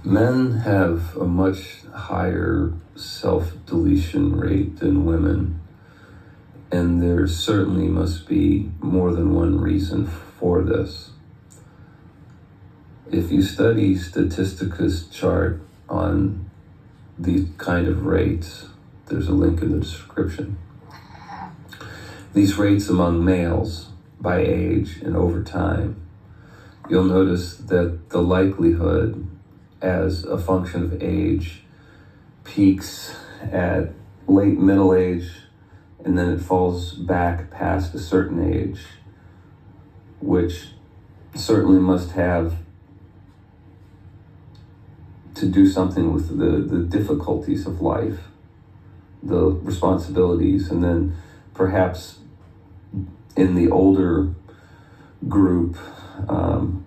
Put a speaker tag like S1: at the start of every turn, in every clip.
S1: Men have a much higher self-deletion rate than women, and there certainly must be more than one reason for this. If you study Statistica's chart on these kind of rates, there's a link in the description. These rates among males by age and over time, you'll notice that the likelihood as a function of age peaks at late middle age, and then it falls back past a certain age, which certainly must have to do something with the difficulties of life, the responsibilities, and then perhaps in the older group,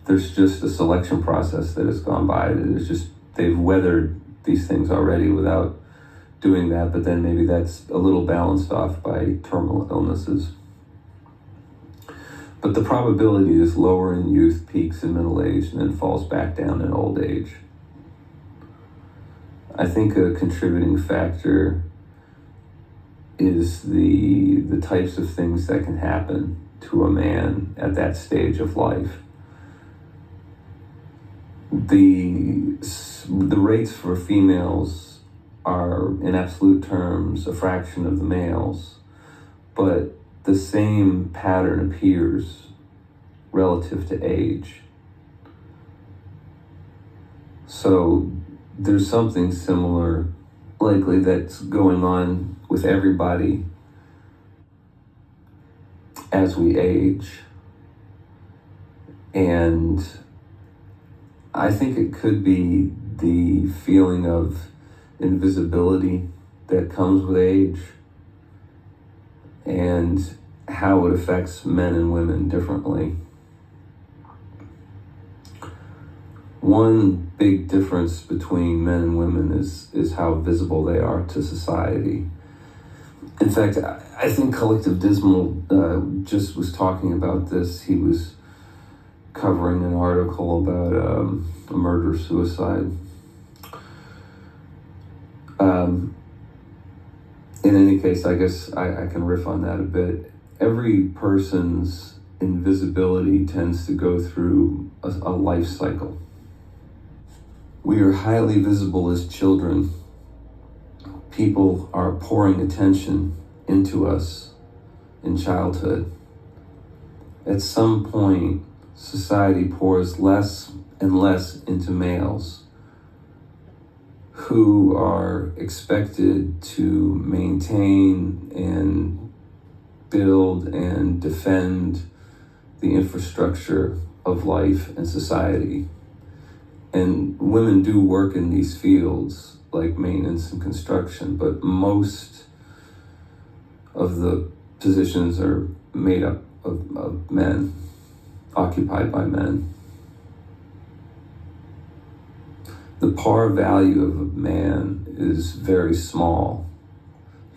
S1: there's just a selection process that has gone by. It's just they've weathered these things already without doing that, but then maybe that's a little balanced off by terminal illnesses. But the probability is lower in youth, peaks in middle age, and then falls back down in old age. I think a contributing factor is the types of things that can happen to a man at that stage of life. The rates for females are, in absolute terms, a fraction of the males, but the same pattern appears relative to age. So there's something similar likely that's going on with everybody as we age. And I think it could be the feeling of invisibility that comes with age and how it affects men and women differently. One big difference between men and women is how visible they are to society. In fact, I think Collective Dismal just was talking about this. He was covering an article about a murder-suicide. In any case, I guess I can riff on that a bit. Every person's invisibility tends to go through a life cycle. We are highly visible as children. People are pouring attention into us in childhood. At some point, society pours less and less into males who are expected to maintain and build and defend the infrastructure of life and society. And women do work in these fields like maintenance and construction, but most of the positions are made up of men, occupied by men. The par value of a man is very small.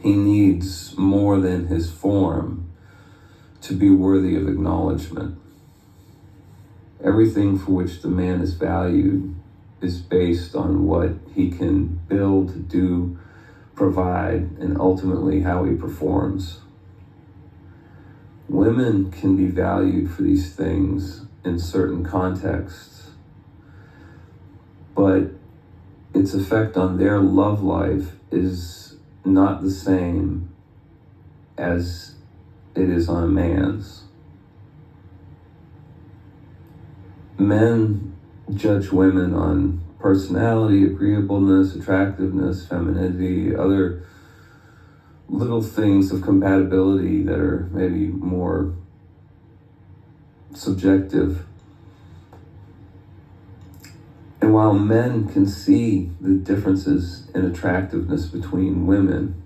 S1: He needs more than his form to be worthy of acknowledgement. Everything for which the man is valued is based on what he can build, do, provide, and ultimately how he performs. Women can be valued for these things in certain contexts, but its effect on their love life is not the same as it is on a man's. Men judge women on personality, agreeableness, attractiveness, femininity, other little things of compatibility that are maybe more subjective. And while men can see the differences in attractiveness between women,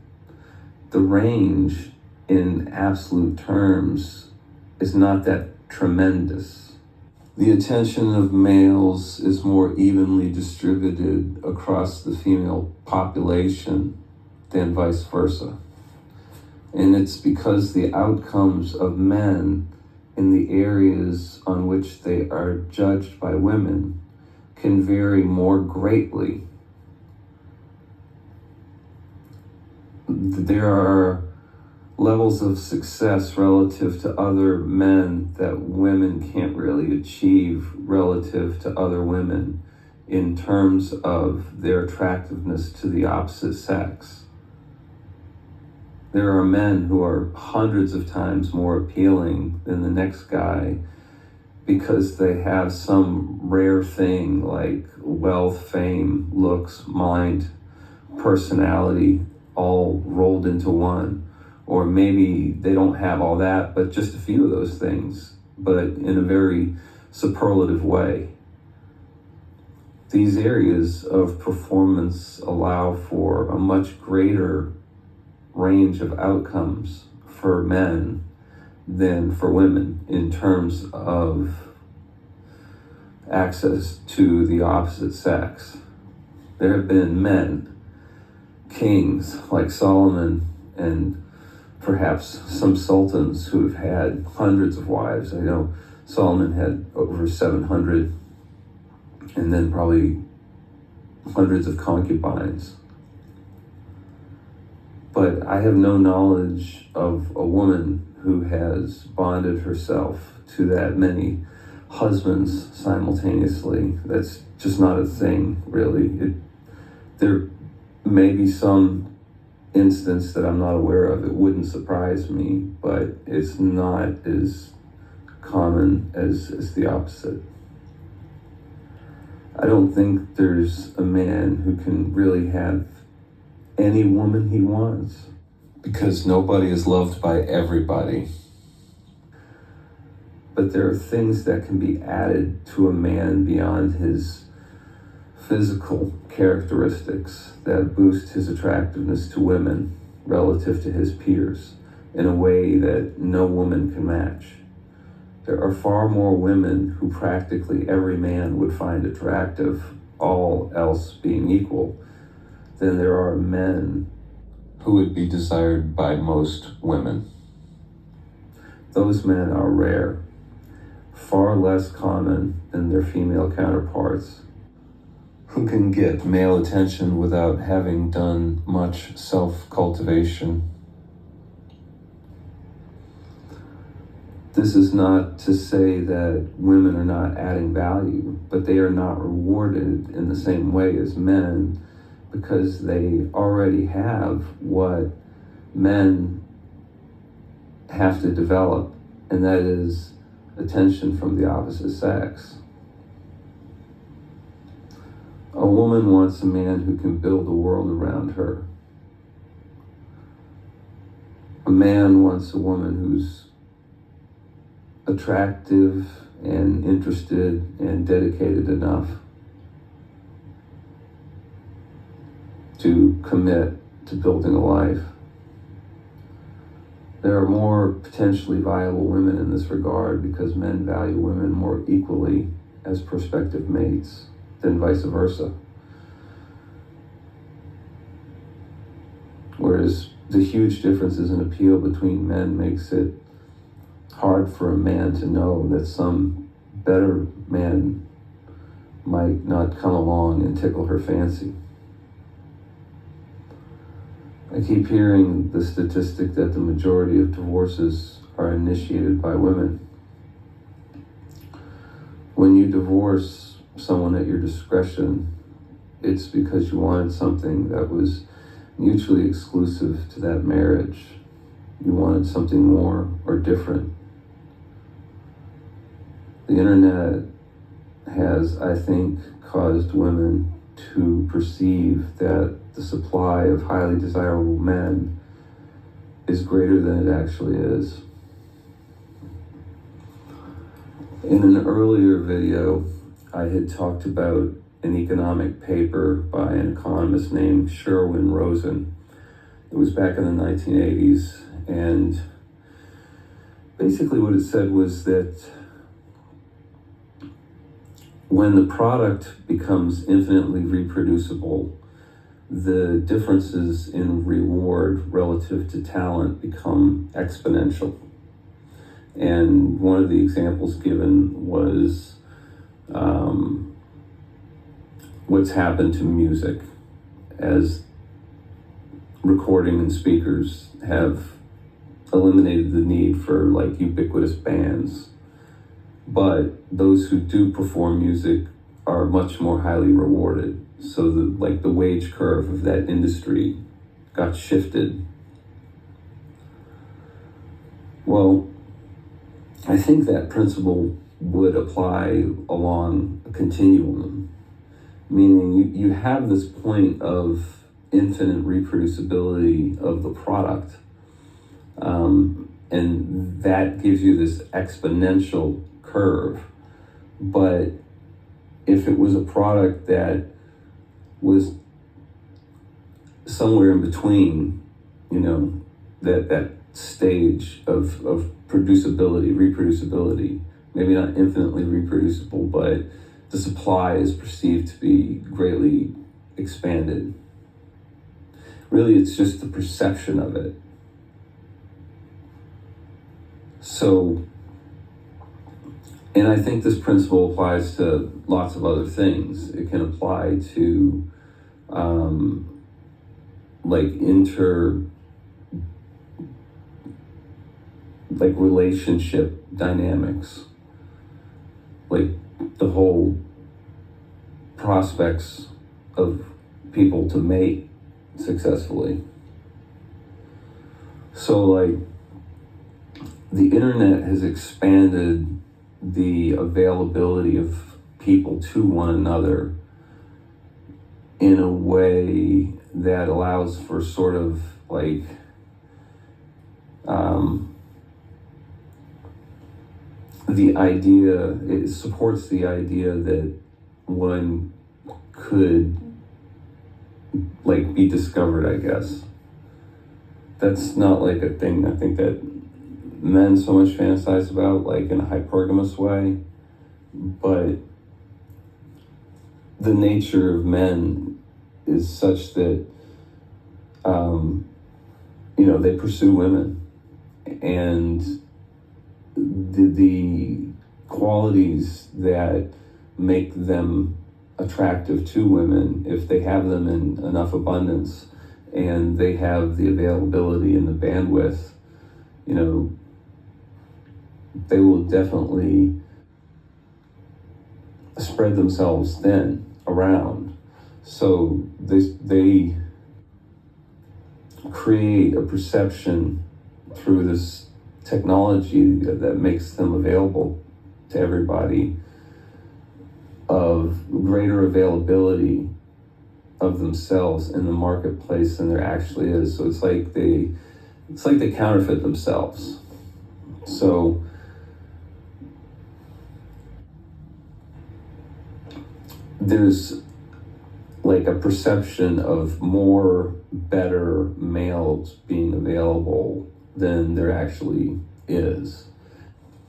S1: the range in absolute terms is not that tremendous. The attention of males is more evenly distributed across the female population than vice versa. And it's because the outcomes of men in the areas on which they are judged by women can vary more greatly. There are levels of success relative to other men that women can't really achieve relative to other women in terms of their attractiveness to the opposite sex. There are men who are hundreds of times more appealing than the next guy because they have some rare thing like wealth, fame, looks, mind, personality, all rolled into one. Or maybe they don't have all that, but just a few of those things, but in a very superlative way. These areas of performance allow for a much greater range of outcomes for men than for women in terms of access to the opposite sex. There have been men, kings like Solomon, and perhaps some sultans who have had hundreds of wives. I know Solomon had over 700, and then probably hundreds of concubines. But I have no knowledge of a woman who has bonded herself to that many husbands simultaneously. That's just not a thing, really. There may be some instance that I'm not aware of. It wouldn't surprise me, but it's not as common as the opposite. I don't think there's a man who can really have any woman he wants, because nobody is loved by everybody. But there are things that can be added to a man beyond his physical characteristics that boost his attractiveness to women relative to his peers in a way that no woman can match. There are far more women who practically every man would find attractive, all else being equal, than there are men who would be desired by most women. Those men are rare, far less common than their female counterparts, who can get male attention without having done much self-cultivation. This is not to say that women are not adding value, but they are not rewarded in the same way as men because they already have what men have to develop, and that is attention from the opposite sex. A woman wants a man who can build a world around her. A man wants a woman who's attractive and interested and dedicated enough to commit to building a life. There are more potentially viable women in this regard because men value women more equally as prospective mates than vice versa. Whereas the huge differences in appeal between men makes it hard for a man to know that some better man might not come along and tickle her fancy. I keep hearing the statistic that the majority of divorces are initiated by women. When you divorce someone at your discretion, it's because you wanted something that was mutually exclusive to that marriage. You wanted something more or different. The internet has, I think, caused women to perceive that the supply of highly desirable men is greater than it actually is. In an earlier video, I had talked about an economic paper by an economist named Sherwin Rosen. It was back in the 1980s, and basically what it said was that when the product becomes infinitely reproducible, the differences in reward relative to talent become exponential. And one of the examples given was what's happened to music as recording and speakers have eliminated the need for like ubiquitous bands. But those who do perform music are much more highly rewarded. So the wage curve of that industry got shifted. Well, I think that principle would apply along a continuum, meaning you have this point of infinite reproducibility of the product, and that gives you this exponential curve. But if it was a product that was somewhere in between, that stage of reproducibility, maybe not infinitely reproducible, but the supply is perceived to be greatly expanded. Really, it's just the perception of it. So, and I think this principle applies to lots of other things. It can apply to relationship dynamics, like the whole prospects of people to mate successfully. So like the internet has expanded the availability of people to one another in a way that allows for sort of like it supports the idea that one could like be discovered, I guess. That's not like a thing I think that men so much fantasize about, like in a hypergamous way, but the nature of men is such that they pursue women, and the qualities that make them attractive to women, if they have them in enough abundance and they have the availability and the bandwidth, they will definitely spread themselves thin around. So they create a perception through this technology that makes them available to everybody of greater availability of themselves in the marketplace than there actually is. So it's like they counterfeit themselves. So there's like a perception of more better males being available than there actually is.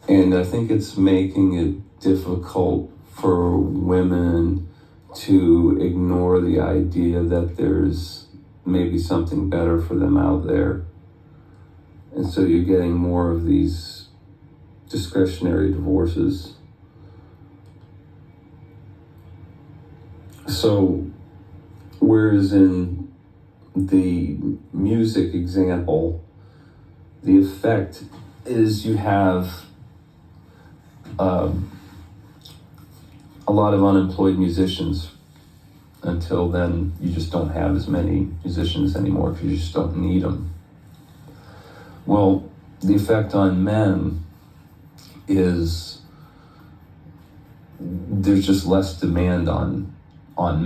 S1: And I think it's making it difficult for women to ignore the idea that there's maybe something better for them out there. And so you're getting more of these discretionary divorces. So, whereas in the music example, the effect is you have a lot of unemployed musicians. Until then, you just don't have as many musicians anymore because you just don't need them. Well, the effect on men is there's just less demand on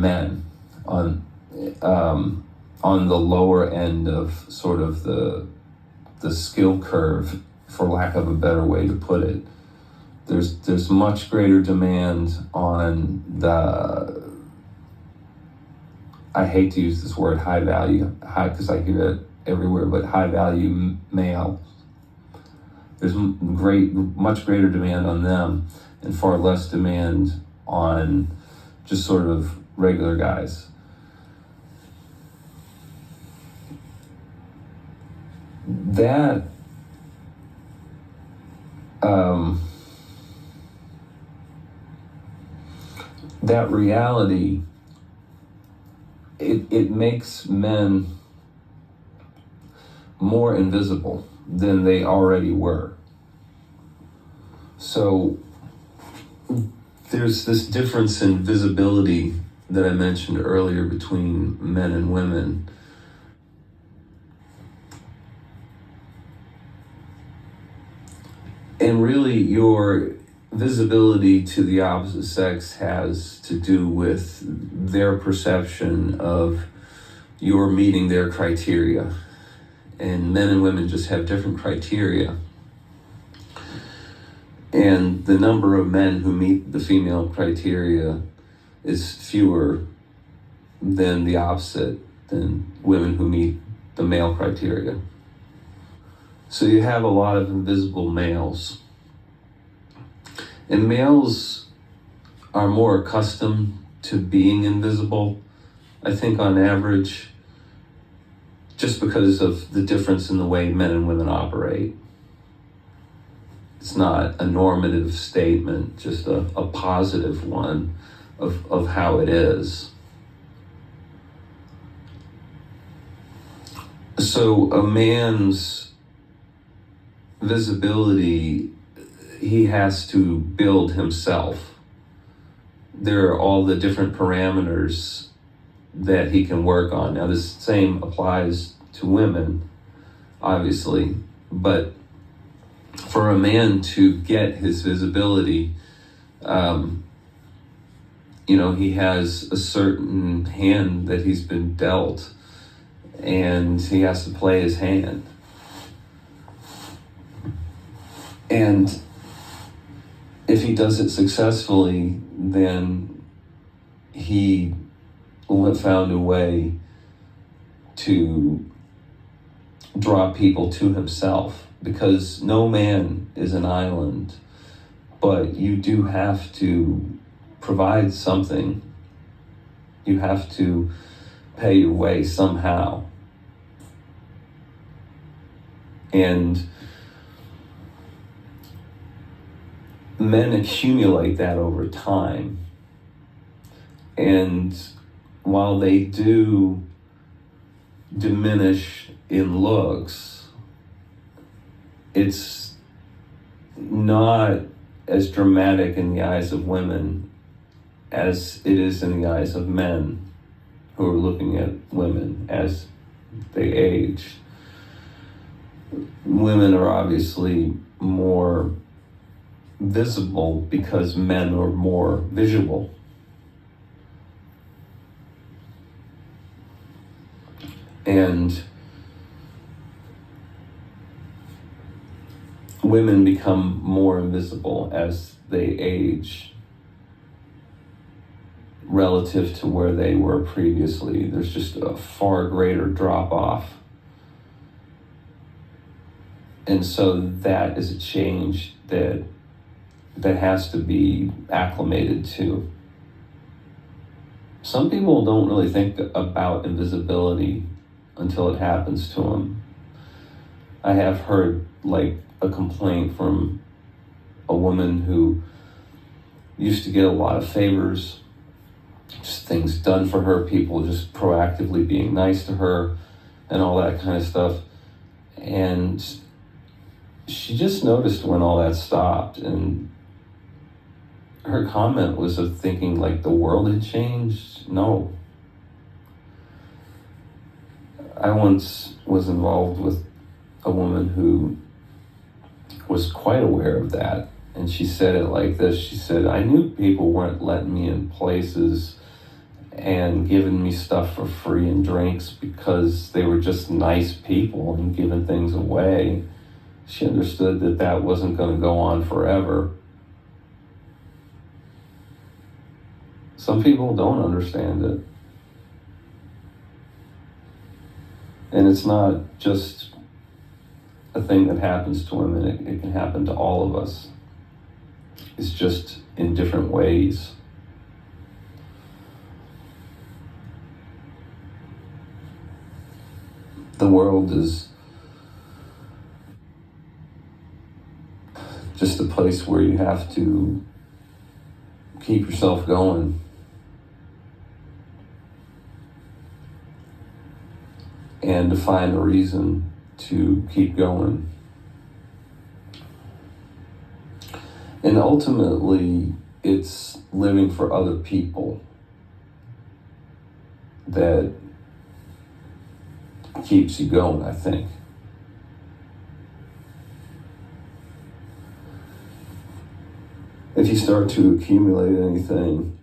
S1: men, on the lower end of sort of the skill curve, for lack of a better way to put it. There's much greater demand on the, I hate to use this word high because I hear it everywhere, but high value male. There's much greater demand on them and far less demand on just sort of regular guys. That that reality it makes men more invisible than they already were. So there's this difference in visibility that I mentioned earlier between men and women. And really, your visibility to the opposite sex has to do with their perception of your meeting their criteria. And men and women just have different criteria. And the number of men who meet the female criteria is fewer than the opposite, than women who meet the male criteria. So you have a lot of invisible males. And males are more accustomed to being invisible, I think on average, just because of the difference in the way men and women operate. It's not a normative statement, just a positive one of how it is. So a man's visibility, he has to build himself. There are all the different parameters that he can work on. Now, this same applies to women, obviously, but for a man to get his visibility, he has a certain hand that he's been dealt, and he has to play his hand. And if he does it successfully, then he will have found a way to draw people to himself, because no man is an island, but you do have to provide something. You have to pay your way somehow. And men accumulate that over time. And while they do diminish in looks, it's not as dramatic in the eyes of women as it is in the eyes of men who are looking at women as they age. Women are obviously more visible because men are more visual. And women become more invisible as they age relative to where they were previously. There's just a far greater drop off. And so that is a change that has to be acclimated to. Some people don't really think about invisibility until it happens to them. I have heard a complaint from a woman who used to get a lot of favors, just things done for her, people just proactively being nice to her and all that kind of stuff. And she just noticed when all that stopped, and her comment was of thinking the world had changed. No. I once was involved with a woman who was quite aware of that, and she said it like this. She said, I knew people weren't letting me in places and giving me stuff for free and drinks because they were just nice people and giving things away. She understood that wasn't going to go on forever. Some people don't understand it. And it's not just a thing that happens to women, it can happen to all of us. It's just in different ways. The world is just a place where you have to keep yourself going. and to find a reason to keep going. And ultimately, it's living for other people that keeps you going, I think. If you start to accumulate anything,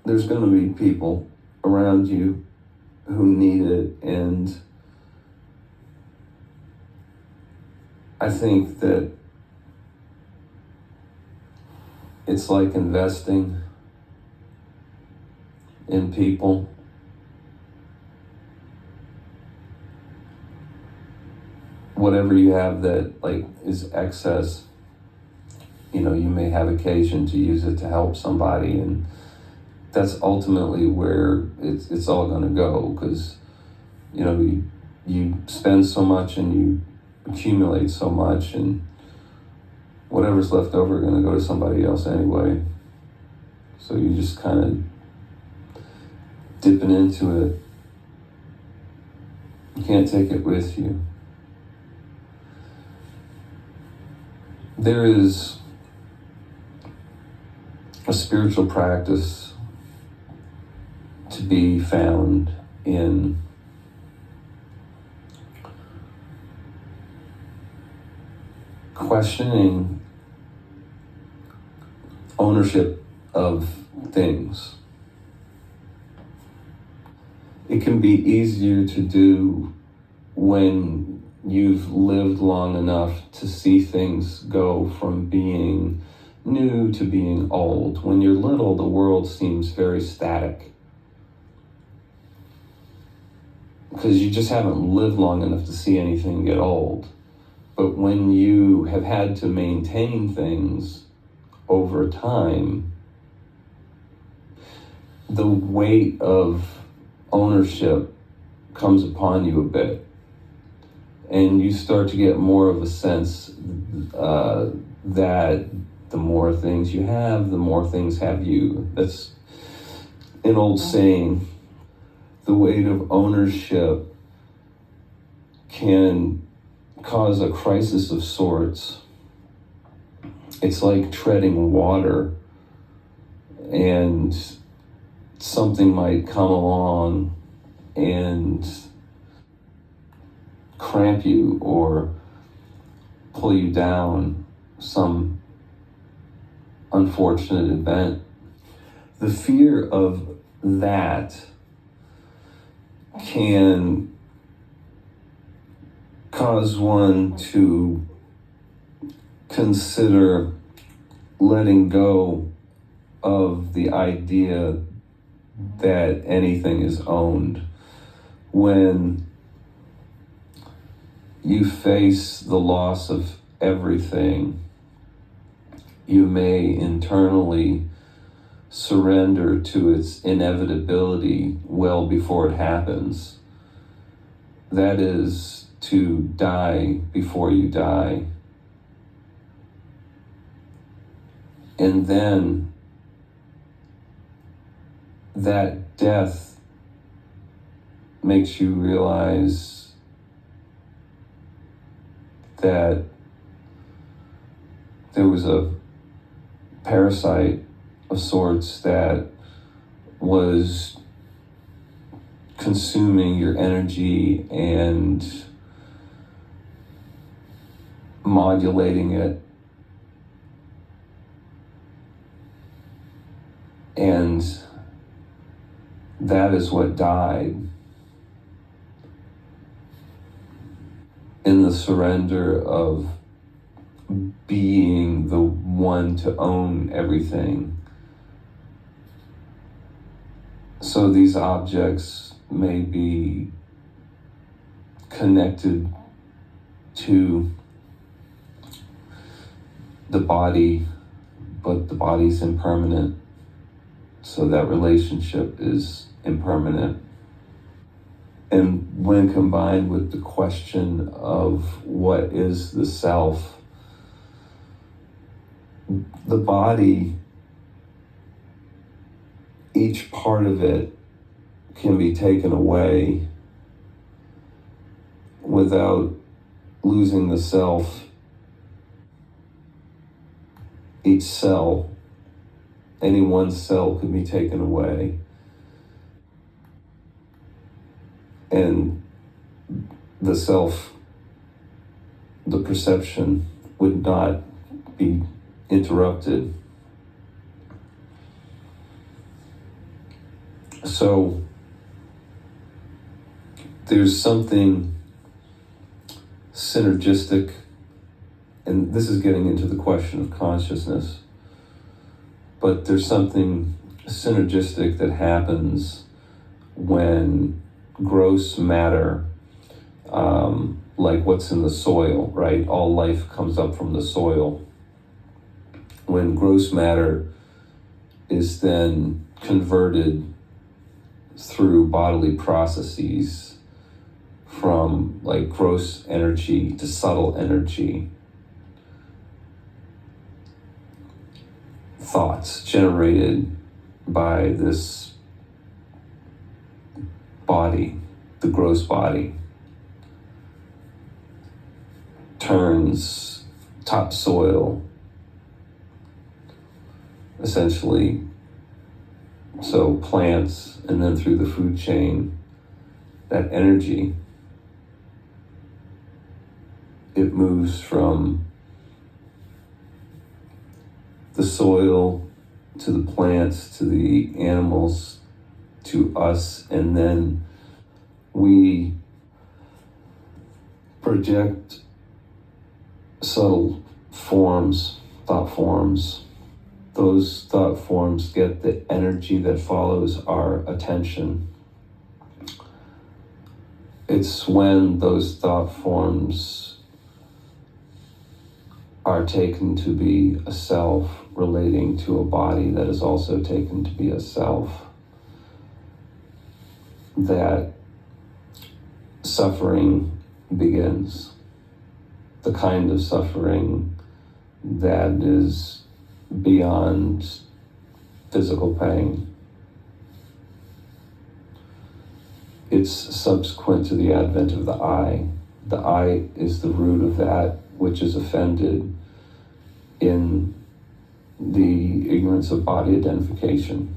S1: there's going to be people around you who need it, and I think that it's like investing in people. Whatever you have that like is excess, you may have occasion to use it to help somebody, and that's ultimately where it's all going to go, because you spend so much and you accumulate so much, and whatever's left over is going to go to somebody else anyway. So you just kind of dipping into it. You can't take it with you. There is a spiritual practice to be found in questioning ownership of things. It can be easier to do when you've lived long enough to see things go from being new to being old. When you're little, the world seems very static, because you just haven't lived long enough to see anything get old. But when you have had to maintain things over time, the weight of ownership comes upon you a bit, and you start to get more of a sense that the more things you have, the more things have you. That's an old saying. The weight of ownership can cause a crisis of sorts. It's like treading water, and something might come along and cramp you or pull you down, some unfortunate event. The fear of that can cause one to consider letting go of the idea that anything is owned. When you face the loss of everything, you may internally surrender to its inevitability well before it happens. That is to die before you die. And then that death makes you realize that there was a parasite of sorts that was consuming your energy and modulating it. And that is what died in the surrender of being the one to own everything. So these objects may be connected to the body, but the body's impermanent. So that relationship is impermanent. And when combined with the question of what is the self, the body, each part of it can be taken away without losing the self. Each cell, any one cell could be taken away, and the self, the perception would not be interrupted. So there's something synergistic, and this is getting into the question of consciousness, but there's something synergistic that happens when gross matter, like what's in the soil, right? All life comes up from the soil. When gross matter is then converted through bodily processes from like gross energy to subtle energy, thoughts generated by this body, the gross body, turns topsoil, essentially, so plants, and then through the food chain, that energy, it moves from the soil to the plants to the animals to us, and then we project subtle forms, thought forms. Those thought forms get the energy that follows our attention. It's when those thought forms are taken to be a self relating to a body that is also taken to be a self that suffering begins. The kind of suffering that is beyond physical pain. It's subsequent to the advent of the I. The I is the root of that which is offended in the ignorance of body identification.